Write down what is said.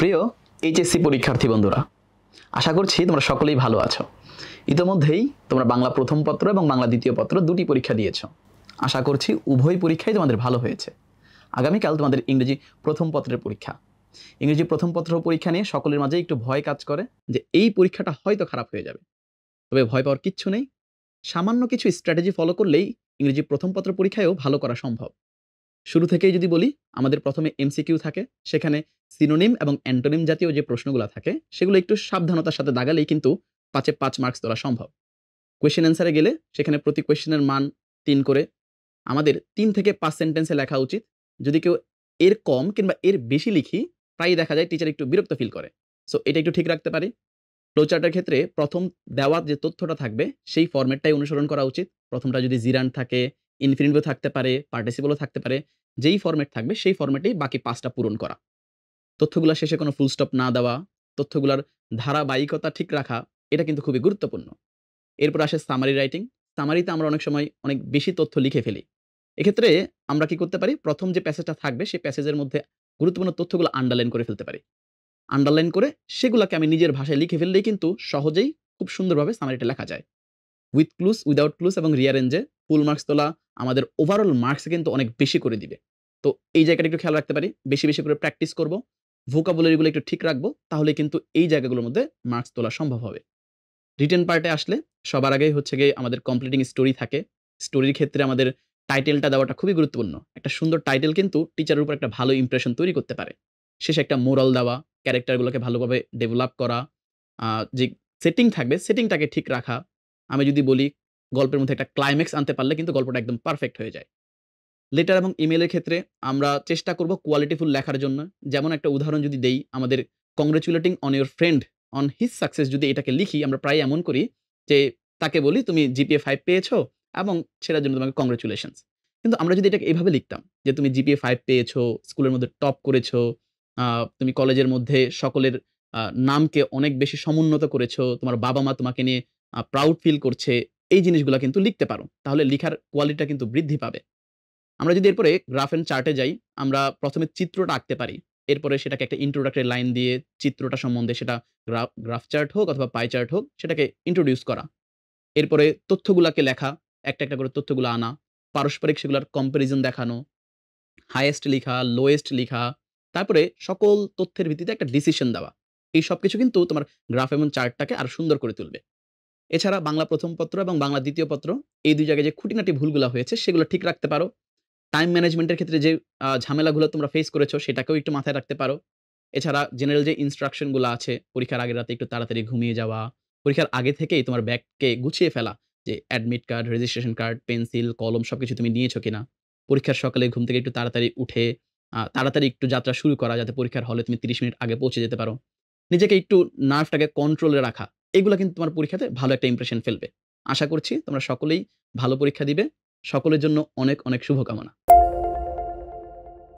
প্রিয় এইচএসসি পরীক্ষার্থী বন্ধুরা, আশা করছি তোমরা সকলেই ভালো আছো। ইতোমধ্যেই তোমরা বাংলা প্রথম পত্র এবং বাংলা দ্বিতীয় পত্র দুটি পরীক্ষা দিয়েছো। আশা করছি উভয় পরীক্ষাই তোমাদের ভালো হয়েছে। আগামীকাল তোমাদের ইংরেজি প্রথম পত্রের পরীক্ষা। ইংরেজি প্রথম পত্র পরীক্ষা নিয়ে সকলের মাঝে একটু ভয় কাজ করে যে এই পরীক্ষাটা হয়তো খারাপ হয়ে যাবে। তবে ভয় পাওয়ার কিচ্ছু নেই। সামান্য কিছু স্ট্র্যাটেজি ফলো করলেই ইংরেজি প্রথম পত্র পরীক্ষায়ও ভালো করা সম্ভব। শুরু থেকেই যদি বলি, আমাদের প্রথমে এমসিকিউ থাকে, সেখানে সিনোনিম এবং অ্যান্টোনিম জাতীয় যে প্রশ্নগুলো থাকে সেগুলো একটু সাবধানতার সাথে দাগালেই কিন্তু ৫ এ ৫ মার্কস তোলা সম্ভব। কোয়েশ্চেন অ্যান্সারে গেলে সেখানে প্রতি কোয়েশ্চেনের মান ৩ করে আমাদের ৩ থেকে ৫ সেন্টেন্সে লেখা উচিত। যদি কেউ এর কম কিংবা এর বেশি লিখি, প্রায়ই দেখা যায় টিচার একটু বিরক্ত ফিল করে। সো এটা একটু ঠিক রাখতে পারি। ফ্লোচার্টের ক্ষেত্রে প্রথম দেওয়া যে তথ্যটা থাকবে সেই ফরম্যাটটাই অনুসরণ করা উচিত। প্রথমটা যদি জিরান্ড থাকে, ইনফিনিটিভও থাকতে পারে, পার্টিসিপলও থাকতে পারে। যেই ফরম্যাট থাকবে সেই ফরম্যাটেই বাকি ৫ টা পূরণ করা। তথ্যগুলা শেষে কোনো ফুল স্টপ না দেওয়া, তথ্যগুলার ধারাবাহিকতা ঠিক রাখা, এটা কিন্তু খুবই গুরুত্বপূর্ণ। এরপর আসে সামারি রাইটিং। সামারিতে আমরা অনেক সময় অনেক বেশি তথ্য লিখে ফেলি। এক্ষেত্রে আমরা কি করতে পারি? প্রথম যে প্যাসেজটা থাকবে সেই প্যাসেজের মধ্যে গুরুত্বপূর্ণ তথ্যগুলো আন্ডারলাইন করে ফেলতে পারি। আন্ডারলাইন করে সেগুলাকে আমি নিজের ভাষায় লিখে ফেললেই কিন্তু সহজেই খুব সুন্দরভাবে সামারিটা লেখা যায়। উইথ ক্লুজ, উইথআউট ক্লুজ এবং রিয়ারেঞ্জে ফুল মার্কস তোলা আমাদের ওভারঅল মার্কস কিন্তু অনেক বেশি করে দিবে। তো এই জায়গাটা একটু খেয়াল রাখতে পারি। বেশি, বেশি করে প্র্যাকটিস করব। ভোকাবুলারি গুলো একটু ঠিক রাখবো। তাহলে কিন্তু এই জায়গাগুলোর মধ্যে মার্কস তোলা সম্ভব হবে। রিটেন পার্টে আসলে সবার আগেই হচ্ছে গিয়ে আমাদের কমপ্লিটিং স্টোরি থাকে। স্টোরির ক্ষেত্রে আমাদের টাইটেলটা দেওয়াটা খুবই গুরুত্বপূর্ণ। একটা সুন্দর টাইটেল কিন্তু টিচারের উপর একটা ভালো ইমপ্রেশন তৈরি করতে পারে। শেষে একটা মোরাল দেওয়া, ক্যারেক্টার গুলোকে ভালোভাবে ডেভেলপ করা, যে সেটিং থাকবে সেটিংটাকে ঠিক রাখা। আমি যদি বলি গল্পের মধ্যে একটা ক্লাইম্যাক্স আনতে পারলে কিন্তু গল্পটা একদম পারফেক্ট হয়ে যায়। লেটার এবং ইমেইলের ক্ষেত্রে আমরা চেষ্টা করব কোয়ালিটিফুল লেখার জন্য। যেমন একটা উদাহরণ যদি দেই, আমাদের congratulating on your friend on his success যদি এটাকে লিখি, আমরা প্রায় এমন করি যে তাকে বলি তুমি জিপিএ 5 পেয়েছো এবং সেটার জন্য তোমাকে কংগ্রাচুলেশনস। কিন্তু আমরা যদি এটাকে এভাবে লিখতাম যে তুমি জিপিএ 5 পেয়েছো, স্কুলের মধ্যে টপ করেছো, আ তুমি কলেজের মধ্যে সকলের নামকে অনেক বেশি সমুন্নত করেছো, তোমার বাবা-মা তোমাকে নিয়ে প্রাউড ফিল করছে। এই জিনিসগুলা কিন্তু লিখতে পারো। তাহলে লিখার কোয়ালিটিটা কিন্তু বৃদ্ধি পাবে। আমরা যদি এরপরে গ্রাফ অ্যান্ড চার্টে যাই, আমরা প্রথমে চিত্রটা আঁকতে পারি। এরপরে সেটাকে একটা ইন্ট্রোডাক্টরি লাইন দিয়ে চিত্রটা সম্বন্ধে সেটা গ্রাফ চার্ট হোক অথবা পাই চার্ট হোক সেটাকে ইন্ট্রোডিউস করা। এরপরে তথ্যগুলাকে লেখা, একটা, একটা করে তথ্যগুলা আনা, পারস্পরিক সেগুলার কম্প্যারিজন দেখানো, হাইয়েস্ট লিখা, লোয়েস্ট লিখা, তারপরে সকল তথ্যের ভিত্তিতে একটা ডিসিশন দেওয়া। এই সবকিছু কিন্তু তোমার গ্রাফ এবং চার্টটাকে আরো সুন্দর করে তুলবে। এছাড়া বাংলা প্রথম পত্র এবং বাংলা দ্বিতীয় পত্র, এই ২ জায়গায় যে খুঁটিনাটি ভুলগুলা হয়েছে সেগুলো ঠিক রাখতে পারো। টাইম ম্যানেজমেন্টের ক্ষেত্রে যে ঝামেলাগুলো তোমরা ফেস করেছো সেটাকেও একটু মাথায় রাখতে পারো। এছাড়া জেনারেল যে ইনস্ট্রাকশন গুলা আছে, পরীক্ষার আগের রাতে একটু তাড়াতাড়ি ঘুমিয়ে যাওয়া, পরীক্ষার আগে থেকেই তোমার ব্যাগকে গুছিয়ে ফেলা, যে admit card, registration card, pencil, কলম সবকিছু তুমি নিয়েছো কিনা। পরীক্ষার সকালে ঘুম থেকে একটু তাড়াতাড়ি উঠে তাড়াতাড়ি একটু যাত্রা শুরু করা যাতে পরীক্ষার হলে তুমি ৩০ মিনিট আগে পৌঁছে যেতে পারো। নিজেকে একটু নার্ভটাকে কন্ট্রোলে রাখা। এগুলা কিন্তু তোমার পরীক্ষাতে ভালো একটা ইমপ্রেশন ফেলবে। আশা করছি তোমরা সকলেই ভালো পরীক্ষা দিবে। সকলের জন্য অনেক, অনেক শুভকামনা।